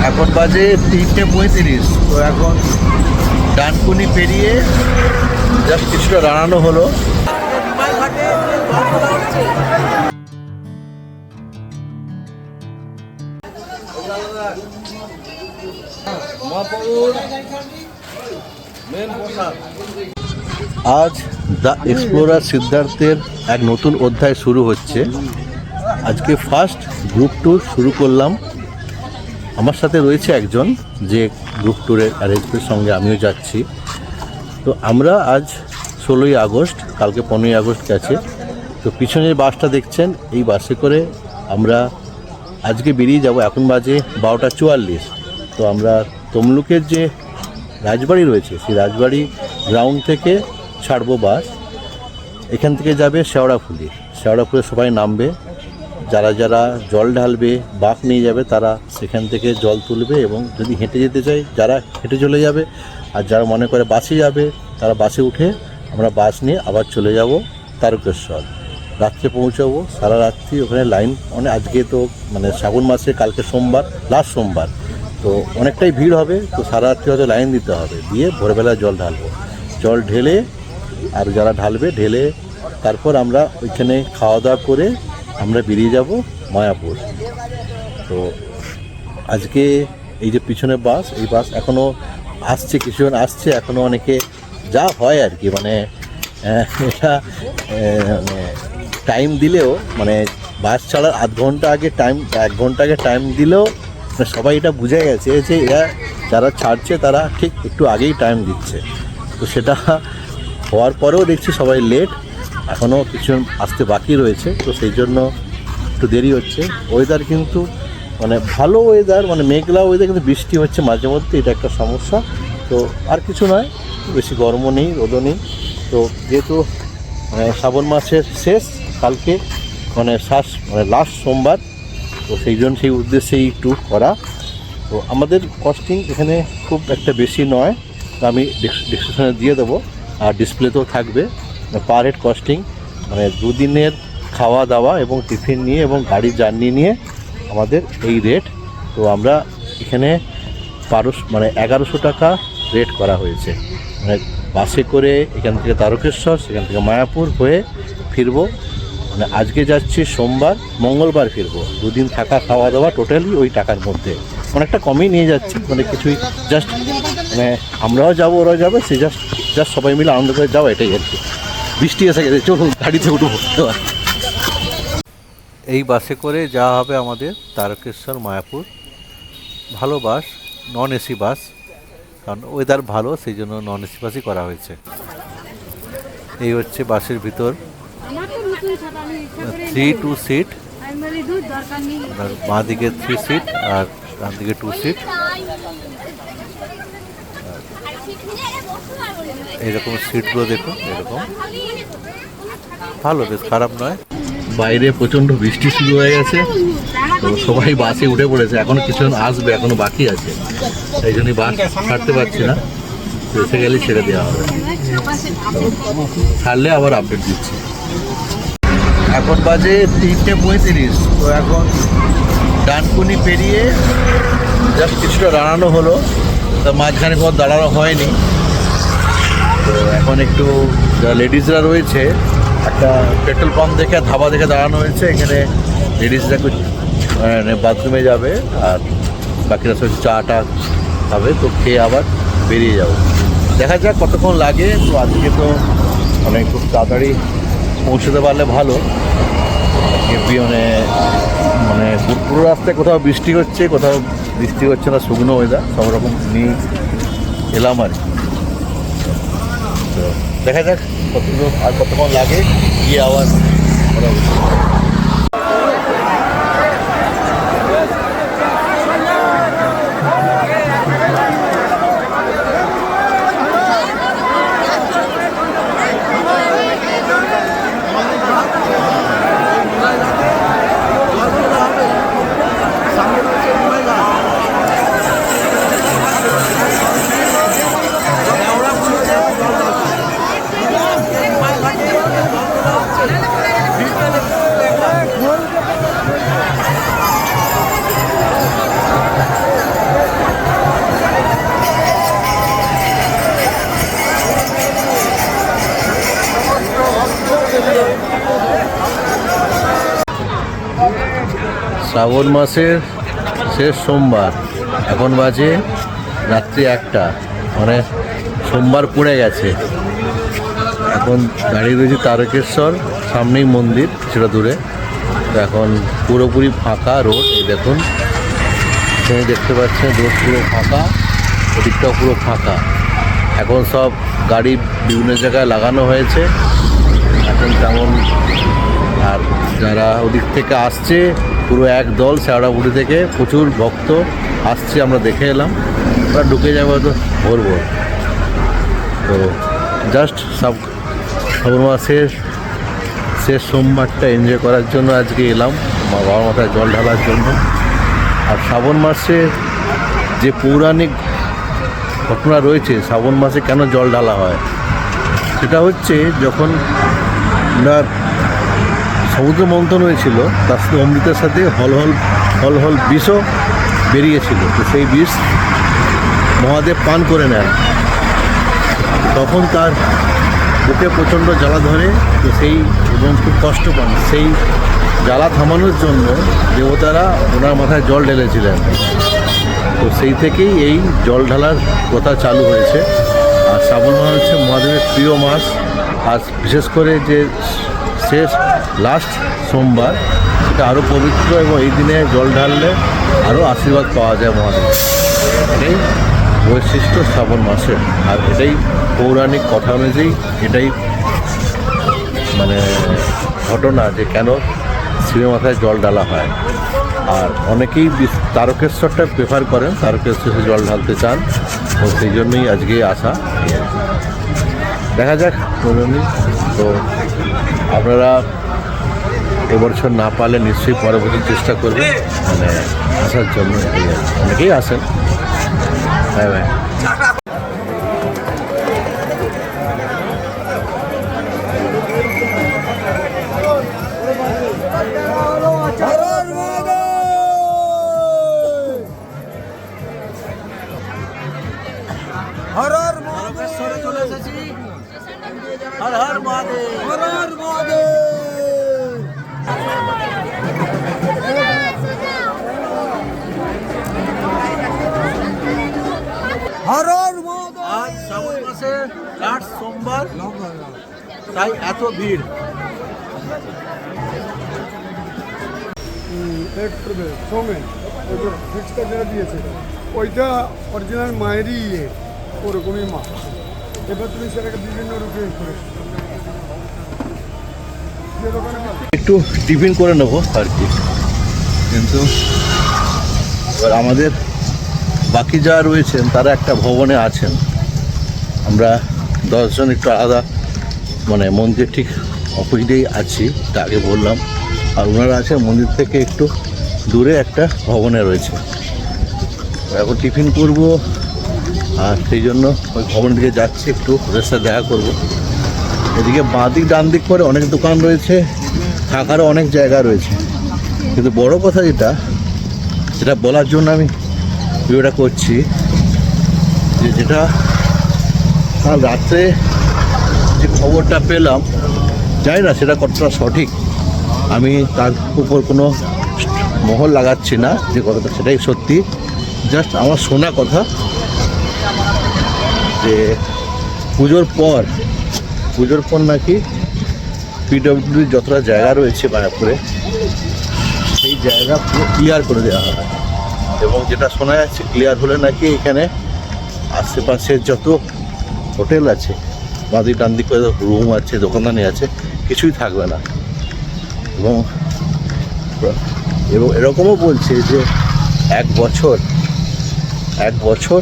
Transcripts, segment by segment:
এখন বাজে 3:35। তো এখন ডানকুনি পেরিয়ে জাস্ট কিছুটা দাঁড়ানো হলো। আজ দ্য এক্সপ্লোরার সিদ্ধার্থের এক নতুন অধ্যায় শুরু হচ্ছে। আজকে ফার্স্ট গ্রুপ ট্যুর শুরু করলাম। আমার সাথে রয়েছে একজন যে গ্রুপ ট্যুরের অ্যারেঞ্জমেন্টের সঙ্গে আমিও যাচ্ছি। তো আমরা আজ 16ই আগস্ট, কালকে 15ই আগস্ট গেছে। তো পিছনের বাসটা দেখছেন, এই বাসে করে আমরা আজকে বেরিয়ে যাব। এখন বাজে 12:44। তো আমরা তমলুকের যে রাজবাড়ি রয়েছে সেই রাজবাড়ি গ্রাউন্ড থেকে ছাড়বো বাস। এখান থেকে যাবে শেওড়াফুলি। শেওড়াফুলি সবাই নামবে। যারা যারা জল ঢালবে, বাঁক নিয়ে যাবে, তারা সেখান থেকে জল তুলবে। এবং যদি হেঁটে যেতে চাই, যারা হেঁটে চলে যাবে। আর যারা মনে করে বাসে যাবে, তারা বাসে উঠে আমরা বাস নিয়ে আবার চলে যাব তারকেশ্বর। রাত্রে পৌঁছাবো। সারা রাত্রি ওখানে লাইন। আজকে তো শ্রাবণ মাসে, কালকে সোমবার, লাস্ট সোমবার, তো অনেকটাই ভিড় হবে। তো সারা রাত্রি হয়তো লাইন দিতে হবে। দিয়ে ভোরবেলা জল ঢালবো। জল ঢেলে, আর যারা ঢালবে ঢেলে, তারপর আমরা ওইখানে খাওয়া দাওয়া করে আমরা বেরিয়ে যাব মায়াপুর। তো আজকে এই যে পিছনে বাস, এই বাস এখনও আসছে, কিছুজন আসছে এখনও। অনেকে যা হয় আর কি, এটা টাইম দিলেও, বাস ছাড়ার আধ ঘন্টা আগে টাইম, 1 ঘন্টা আগে টাইম দিলেও সবাই এটা বুঝে গেছে যে এরা যারা ছাড়ছে তারা ঠিক একটু আগেই টাইম দিচ্ছে। তো সেটা হওয়ার পরেও দেখছি সবাই লেট, এখনও কিছু আসতে বাকি রয়েছে। তো সেই জন্য একটু দেরি হচ্ছে। ওয়েদার কিন্তু ভালো ওয়েদার, মেঘলা ওয়েদার, কিন্তু বৃষ্টি হচ্ছে মাঝে মধ্যে, এটা একটা সমস্যা। তো আর কিছু নয়, বেশি গরমও নেই, রোদও নেই। তো যেহেতু শ্রাবণ মাসের শেষ, কালকে লাস্ট সোমবার, তো সেই জন্য সেই উদ্দেশ্যেই ট্যুর করা। তো আমাদের কস্টিং এখানে খুব একটা বেশি নয়, আমি ডিসক্রিপশনে দিয়ে দেবো, আর ডিসপ্লেতেও থাকবে। পার হেড কস্টিং 2 দিনের খাওয়া দাওয়া এবং টিফিন নিয়ে এবং গাড়ির জার্নি নিয়ে আমাদের এই রেট। তো আমরা এখানে 1100 টাকা রেট করা হয়েছে। বাসে করে এখান থেকে তারকেশ্বর, সেখান থেকে মায়াপুর হয়ে ফিরবো। আজকে যাচ্ছি সোমবার, মঙ্গলবার ফিরবো। 2 দিন থাকা, খাওয়া দাওয়া টোটালি ওই টাকার মধ্যে। অনেকটা কমই নিয়ে যাচ্ছি, কিছুই জাস্ট আমরাও যাবো, ওরাও যাবে, সে জাস্ট সবাই মিলে আনন্দ করে যাওয়া, এটাই আর কি। বৃষ্টি এসে গেছে, চলুন গাড়িতে উঠবো। এই বাসে করে যাওয়া হবে আমাদের তারকেশ্বর, মায়াপুর। ভালো বাস, নন এসি বাস, কারণ ওয়েদার ভালো, সেই জন্য নন এসি বাসই করা হয়েছে। এই হচ্ছে বাসের ভিতর, 3-2 সিট, বাঁ দিকে 3 সিট আর ডান দিকে 2 সিট। এইরকম সিটগুলো দেখুন, এরকম ভালো, বেশ খারাপ নয়। বাইরে প্রচণ্ড বৃষ্টি শুরু হয়ে গেছে, তো সবাই বাসে উঠে পড়েছে। এখনও কিছুজন আসবে, এখনও বাকি আছে, এই জন্যই বাস ছাড়তে পারছি না। এসে গেলে ছেড়ে দেওয়া হবে, ছাড়লে আবার আপডেট দিচ্ছি। এখন বাজে 3:35। তো এখন ডানকুনি পেরিয়ে জাস্ট কিছুটা দাঁড়ানো হলো। তা মাঝখানে কোনো দাঁড়ানো হয়নি। তো এখন একটু যারা লেডিসরা রয়েছে, একটা পেট্রোল পাম্প দেখে, ধাবা দেখে দাঁড়ানো হয়েছে। এখানে লেডিসরা বাথরুমে যাবে, আর বাকিরা সব চাটা খাবে। তো খেয়ে আবার বেরিয়ে যাবো। দেখা যাক কতক্ষণ লাগে। তো আজকে তো খুব তাড়াতাড়ি পৌঁছতে পারলে ভালো। পুরো রাস্তায় কোথাও বৃষ্টি হচ্ছে, কোথাও বৃষ্টি হচ্ছে না, শুকনো ওয়েদার, সব রকম নিয়ে এলাম আর কি। তো দেখা যাক কতক্ষণ লাগে, গিয়ে আবার শ্রাবণ মাসের শেষ সোমবার, এখন বাজে রাত্রি 1টা, মানে সোমবার পড়ে গেছে। এখন দাঁড়িয়ে রয়েছে তারকেশ্বর, সামনেই মন্দির সেটা দূরে। তো এখন পুরোপুরি ফাঁকা রোড, এই দেখুন এখানে দেখতে পাচ্ছেন রোড পুরো ফাঁকা, ওদিকটাও পুরো ফাঁকা। এখন সব গাড়ি বিভিন্ন জায়গায় লাগানো হয়েছে এখন তেমন। আর যারা ওদিক থেকে আসছে পুরো এক দল শেওড়াফুলি থেকে প্রচুর ভক্ত আসছে, আমরা দেখে এলাম। ওরা ঢুকে যাবে তো ভোর ভোর। তো জাস্ট শ্রাবণ মাসের শেষ সোমবারটা এনজয় করার জন্য আজকে এলাম, আমার বাবার মাথায় জল ঢালার জন্য। আর শ্রাবণ মাসে যে পৌরাণিক ঘটনা রয়েছে, শ্রাবণ মাসে কেন জল ঢালা হয়, সেটা হচ্ছে যখন ওনার সমুদ্র মন্থন হয়েছিল, তার সাথে অমৃতের সাথে হল হল বিষও বেরিয়েছিল। তো সেই বিষ মহাদেব পান করে নেন, তখন তার বুকে প্রচণ্ড জ্বালা ধরে। তো সেই এবং খুব কষ্ট পান, সেই জ্বালা থামানোর জন্য দেবতারা ওনার মাথায় জল ঢেলেছিলেন। তো সেই থেকেই এই জল ঢালার কথা চালু হয়েছে। আর শ্রাবণ মাস হচ্ছে মহাদেবের প্রিয় মাস। আর বিশেষ করে যে শেষ লাস্ট সোমবার, সেটা আরও পবিত্র, এবং এই দিনে জল ঢাললে আরও আশীর্বাদ পাওয়া যায় মহাদেব। এটাই বৈশিষ্ট্য শ্রাবণ মাসের। আর এটাই পৌরাণিক কথা অনুযায়ী এটাই মানে ঘটনা যে কেন শিবের মাথায় জল ঢালা হয়। আর অনেকেই তারকেশ্বরটা প্রেফার করেন, তারকেশ্বরে জল ঢালতে চান, তো সেই জন্যই আজকে আসা। দেখা যাক পৌরাণিক। তো আপনারা এবছর না পারলে নিশ্চয়ই পরবর্তী চেষ্টা করবেন মানে আসার জন্য। অনেকেই আসেন। হ্যাঁ ভাই, হর হর মহাদেব চলে এসেছি। হর হর মহাদেব, হর হর মহাদেব। হর হর মহাদেব। আজ শ্রাবণ মাসের লাস্ট সোমবার, তাই এত ভিড়। সৌমেন ওই যে ফিক্সটা যেটা দিয়েছে ওইটা অরিজিনাল মায়েরই ইয়ে, ওরকমই মা। এবার তুমি সেটাকে বিভিন্ন রূপে করে একটু টিফিন করে নেবো আর কি, কিন্তু এবার আমাদের বাকি যারা রয়েছেন তারা একটা ভবনে আছেন। আমরা 10 জন একটু আলাদা মানে মন্দির ঠিক অপোজিটেই আছি, তা আগে বললাম। আর ওনারা আছেন মন্দির থেকে একটু দূরে একটা ভবনে রয়েছে। এখন টিফিন করব, আর সেই জন্য ওই ভবনের দিকে যাচ্ছি, একটু ওদের সাথে দেখা করব। এদিকে বাঁ দিক ডান দিক করে অনেক দোকান রয়েছে, থাকারও অনেক জায়গা রয়েছে। কিন্তু বড় কথা যেটা বলার জন্য আমি ভিডিওটা করছি, যেটা কাল রাত্রে যে খবরটা পেলাম, জানি না সেটা কতটা সঠিক, আমি তার উপর কোনো মোহর লাগাচ্ছি না, যে কথাটা সেটাই সত্যি। জাস্ট আমার শোনা কথা যে পুজোর পর নাকি পিডব্লিউডির যতটা জায়গা রয়েছে মায়াপুরে, সেই জায়গা পুরো ক্লিয়ার করে দেওয়া হবে। এবং যেটা শোনা যাচ্ছে, ক্লিয়ার হলে নাকি এখানে আশেপাশের যত হোটেল আছে, বাঁদিক ডান দিক করে রুম আছে, দোকানদানি আছে, কিছুই থাকবে না। এবং এরকমও বলছে যে এক বছর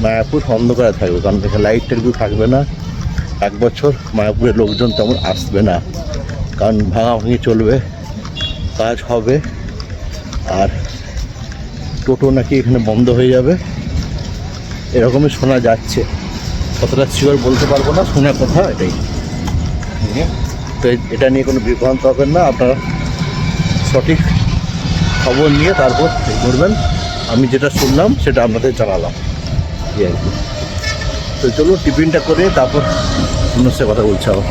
মায়াপুর অন্ধকারে থাকবে, কারণ এখানে লাইট টাইট থাকবে না। 1 বছর মায়াপুরের লোকজন তেমন আসবে না, কারণ ভাঙাভাঙি চলবে, কাজ হবে। আর টোটো নাকি এখানে বন্ধ হয়ে যাবে, এরকমই শোনা যাচ্ছে। কতটা শিওর বলতে পারবো না, শোনা কথা এটাই। তো এটা নিয়ে কোনো বিভ্রান্ত হবেন না, আপনারা সঠিক খবর নিয়ে তারপর করবেন। আমি যেটা শুনলাম সেটা আপনাদের জানালাম, এই আর কি। তো চলো টিফিনটা করে তারপর অন্য সাথে কথা বলছি আবার।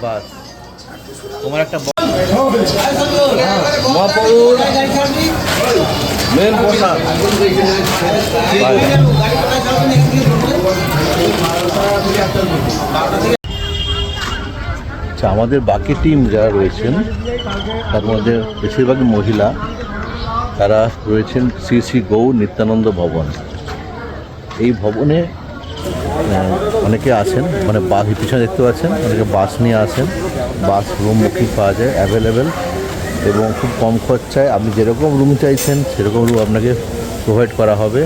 বাস তোমার একটা মহাপ্রভুর মেন প্রসাদ। আচ্ছা, আমাদের বাকি টিম যারা রয়েছেন তার মধ্যে বেশিরভাগই মহিলা, তারা রয়েছেন শ্রী শ্রী গৌর নিত্যানন্দ ভবন। এই ভবনে অনেকে আসেন, মানে বাস পিছনে দেখতে পাচ্ছেন, অনেকে বাস নিয়ে আসেন। বাস রুম বুকিং পাওয়া যায় অ্যাভেলেবেল, এবং খুব কম খরচায় আপনি যেরকম রুম চাইছেন সেরকম রুম আপনাকে প্রোভাইড করা হবে।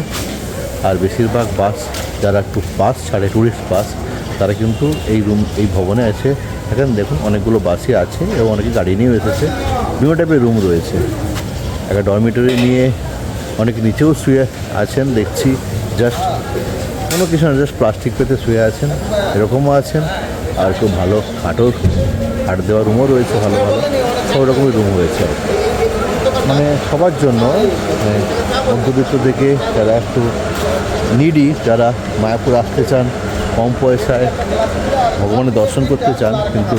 আর বেশিরভাগ বাস যারা একটু বাস ছাড়ে, ট্যুরিস্ট বাস, তারা কিন্তু এই ভবনে এসে থাকেন। দেখুন অনেকগুলো বাসই আছে এবং অনেকে গাড়ি নিয়েও এসেছে। বিভিন্ন টাইপের রুম রয়েছে। একটা ডরমিটরি নিয়ে অনেকে নিচেও শুয়ে আছেন দেখছি, জাস্ট কোনো কিছু না, জাস্ট প্লাস্টিক পেতে শুয়ে আছেন, এরকমও আছেন। আর খুব ভালো খাট দেওয়া রুমও রয়েছে, ভালো ভালো সব রকমের রুম রয়েছে। মানে সবার জন্য, মধ্যবিত্ত থেকে যারা একটু নিডি, যারা মায়াপুর আসতে চান কম পয়সায় ভগবানের দর্শন করতে চান কিন্তু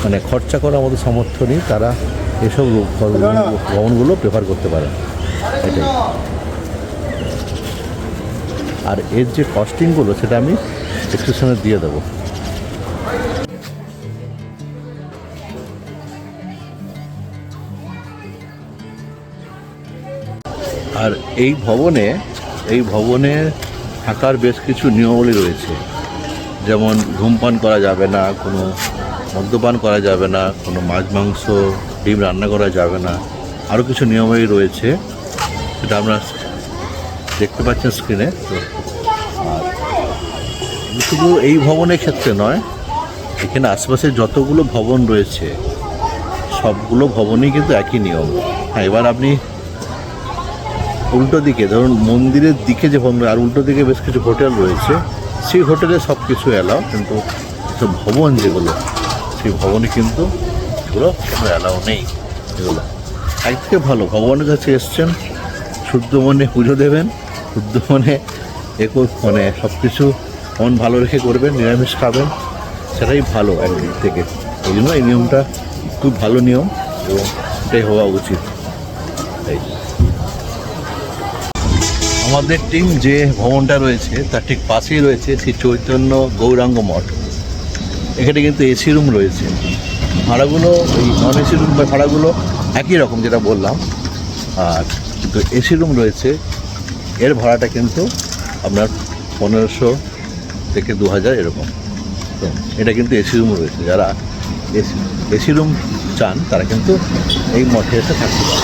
মানে খরচা করার মতো সামর্থ্য নেই, তারা এসব ভবনগুলো প্রেফার করতে পারেন। এটাই। আর এর যে কস্টিংগুলো সেটা আমি ডিসক্রিপশনে দিয়ে দেবো। আর এই ভবনে থাকার বেশ কিছু নিয়মাবলী রয়েছে, যেমন ধূমপান করা যাবে না, কোনো মদ্যপান করা যাবে না, কোনো মাছ মাংস ডিম রান্না করা যাবে না, আরও কিছু নিয়মাবলী রয়েছে, সেটা আমরা দেখতে পাচ্ছেন স্ক্রিনে। তো আর শুধু এই ভবনের ক্ষেত্রে নয়, এখানে আশেপাশে যতগুলো ভবন রয়েছে সবগুলো ভবনই কিন্তু একই নিয়ম। হ্যাঁ, এবার আপনি উল্টো দিকে, ধরুন মন্দিরের দিকে যে ভবন, আর উল্টো দিকে বেশ কিছু হোটেল রয়েছে, সেই হোটেলে সব কিছু অ্যালাউ, কিন্তু সব ভবন যেগুলো, সেই ভবনে কিন্তু এগুলো কোনো অ্যালাউ নেই। এগুলো একদিকে ভালো, ভগবানের কাছে এসছেন, শুদ্ধ মনে পুজো দেবেন, শুদ্ধ মনে মানে সব কিছু মন ভালো রেখে করবেন, নিরামিষ খাবেন, সেটাই ভালো একদিক থেকে। এই জন্য এই নিয়মটা খুব ভালো নিয়ম এবং এটাই হওয়া উচিত। এই আমাদের টিম যে ভবনটা রয়েছে তার ঠিক পাশেই রয়েছে শ্রী চৈতন্য গৌরাঙ্গ মঠ। এখানে কিন্তু এসি রুম রয়েছে, ভাড়াগুলো ওই নন এসি রুম বা ভাড়াগুলো একই রকম যেটা বললাম। আর কিন্তু এসি রুম রয়েছে, এর ভাড়াটা কিন্তু আপনার 1500 থেকে 2000 এরকম। তো এটা কিন্তু এসি রুম রয়েছে, যারা এসি রুম চান তারা কিন্তু এই মঠে এসে থাকতে পারে।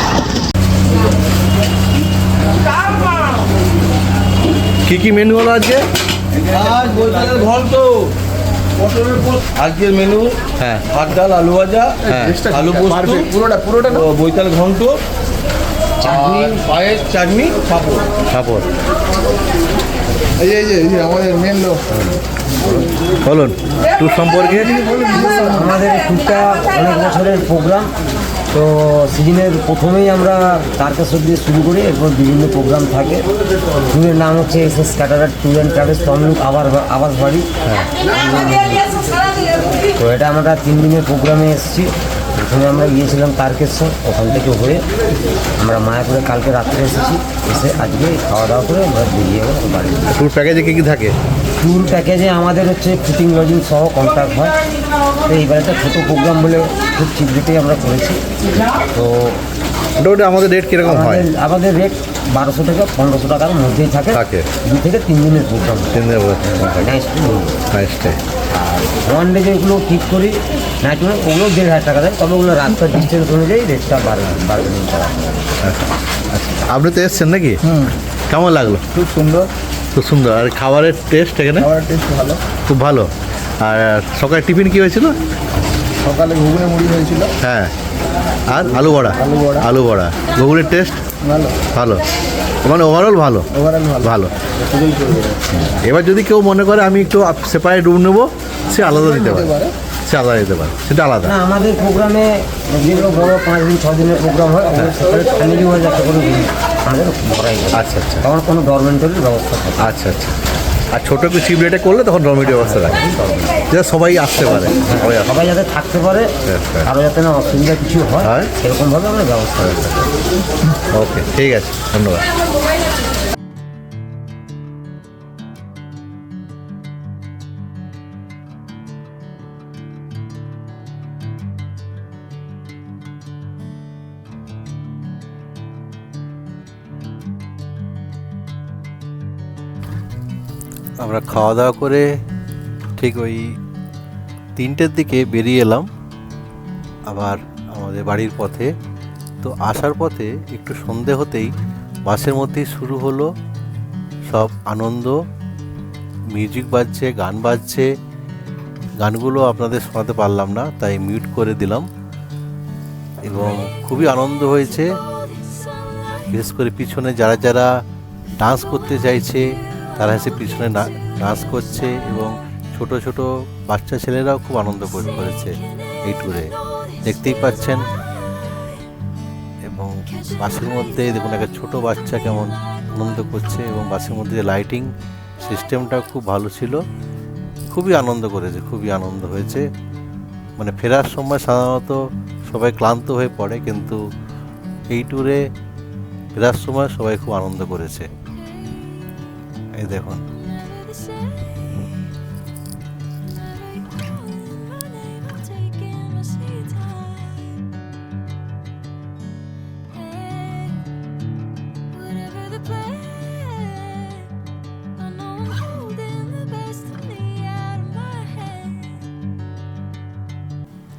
কি মেনু হলো আজকে? বৈকালের ঘর তো আজকের মেনু, হ্যাঁ, ভাত ডাল আলু ভাজা, হ্যাঁ, আলু পোস্ত, পুরোটা বৈকাল ঘন্ট, চাটনি, পায়েস, চাটনি, পাপড়। এই যে আমাদের মেন লোক। বলুন ট্যুর সম্পর্কে। আমাদের ট্যুরটা অনেক বছরের প্রোগ্রাম, তো সিজনের প্রথমেই আমরা তারকেশ্বর দিয়ে শুরু করি, এরপর বিভিন্ন প্রোগ্রাম থাকে। ট্যুরের নাম হচ্ছে SS caterer tour and travels Tamluk আবাস বাড়ি। তো এটা আমরা 3 দিনের প্রোগ্রামে এসেছি। প্রথমে আমরা গিয়েছিলাম তারকেশ্বর, ওখান থেকে হয়ে আমরা মায়াপুরে কালকে রাত্রে এসেছি, এসে আজকে খাওয়া দাওয়া করে আমরা বেরিয়ে গেলাম বাড়ি। ট্যুর প্যাকেজে কী কী থাকে? ট্যুর প্যাকেজে আমাদের হচ্ছে ফুটিং লজিং সহ কন্ট্যাক্ট হয়। তো এইবার একটা ছোটো প্রোগ্রাম বলে খুব চিপ রেটেই আমরা করেছি। তো ওটা আমাদের রেট কীরকম হয়? আমাদের রেট 1200 থেকে 1500 টাকার মধ্যেই থাকে 2 থেকে 3 দিনের প্রোগ্রাম। নাইসটাই। আর ওয়ান ডে যেগুলো ঠিক করি নাইট ওগুলো 1500 টাকা দেয়, তবে ওগুলো রাস্তার ডিস্টেন্স অনুযায়ী রেটটা বাড়বে করা। আপনি তো এসছেন নাকি? কেমন লাগলো? খুব সুন্দর, খুব সুন্দর। আর খাবারের টেস্ট এখানে? খাবারের টেস্ট ভালো, খুব ভালো। আর সকালে টিফিন কী হয়েছিল? সকালে ঘুগনি মুড়ি হয়েছিল, হ্যাঁ, আর আলু বড়া। ঘুগনির টেস্ট ভালো, মানে ওভারঅল ভালো। ওভারঅল ভালো। এবার যদি কেউ মনে করে আমি একটু সেপারেট রুম নেবো, সে আলাদা নিতে পারে, সে আলাদা নিতে পারে, সেটা আলাদা। না আমাদের প্রোগ্রামে যেগুলো বড় 5 দিন 6 দিনের প্রোগ্রাম হয় আমাদের সেপারেট ফ্যামিলি ওয়াইজ একটা করে room আমাদের ভরাই যায়। আচ্ছা আচ্ছা তখন কোনো ডরমেন্টারির ব্যবস্থা থাকে। আচ্ছা আচ্ছা। আর ছোটো একটু চিপ রেটে করলে তখন ডরমেটরি ব্যবস্থা থাকে, যাতে সবাই আসতে পারে, সবাই আসতে সবাই যাতে থাকতে পারে, হ্যাঁ। কারো যাতে না অসুবিধা কিছু হয় হয়। সেরকমভাবে আমরা ব্যবস্থা করি। ওকে, ঠিক আছে, ধন্যবাদ। আমরা খাওয়া দাওয়া করে ঠিক ওই 3টের দিকে বেরিয়ে এলাম আবার আমাদের বাড়ির পথে। তো আসার পথে একটু সন্ধে হতেই বাসের মধ্যেই শুরু হলো সব আনন্দ, মিউজিক বাজছে, গান বাজছে। গানগুলো আপনাদের শোনাতে পারলাম না, তাই মিউট করে দিলাম। এবং খুবই আনন্দ হয়েছে, বিশেষ করে পিছনে যারা যারা ডান্স করতে চাইছে তারা এসে পিছনে ডান্স করছে, এবং ছোট ছোট বাচ্চা ছেলেরাও খুব আনন্দ করেছে এই ট্যুরে, দেখতেই পাচ্ছেন। এবং বাসের মধ্যে দেখুন একটা ছোট বাচ্চা কেমন আনন্দ করছে, এবং বাসের মধ্যে যে লাইটিং সিস্টেমটা খুব ভালো ছিল, খুবই আনন্দ করেছে, খুবই আনন্দ হয়েছে। মানে ফেরার সময় সাধারণত সবাই ক্লান্ত হয়ে পড়ে, কিন্তু এই ট্যুরে ফেরার সময় সবাই খুব আনন্দ করেছে। এই দেখুন,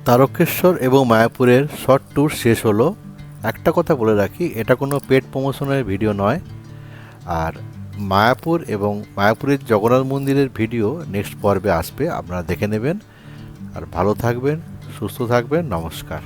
তারকেশ্বর এবং মায়াপুরের শর্ট ট্যুর শেষ হলো। একটা কথা বলে রাখি, এটা কোনো পেড প্রমোশনের ভিডিও নয়। আর মায়াপুর এবং মায়াপুরের জগন্নাথ মন্দিরের ভিডিও নেক্সট পর্বে আসবে, আপনারা দেখে নেবেন। আর ভালো থাকবেন, সুস্থ থাকবেন, নমস্কার।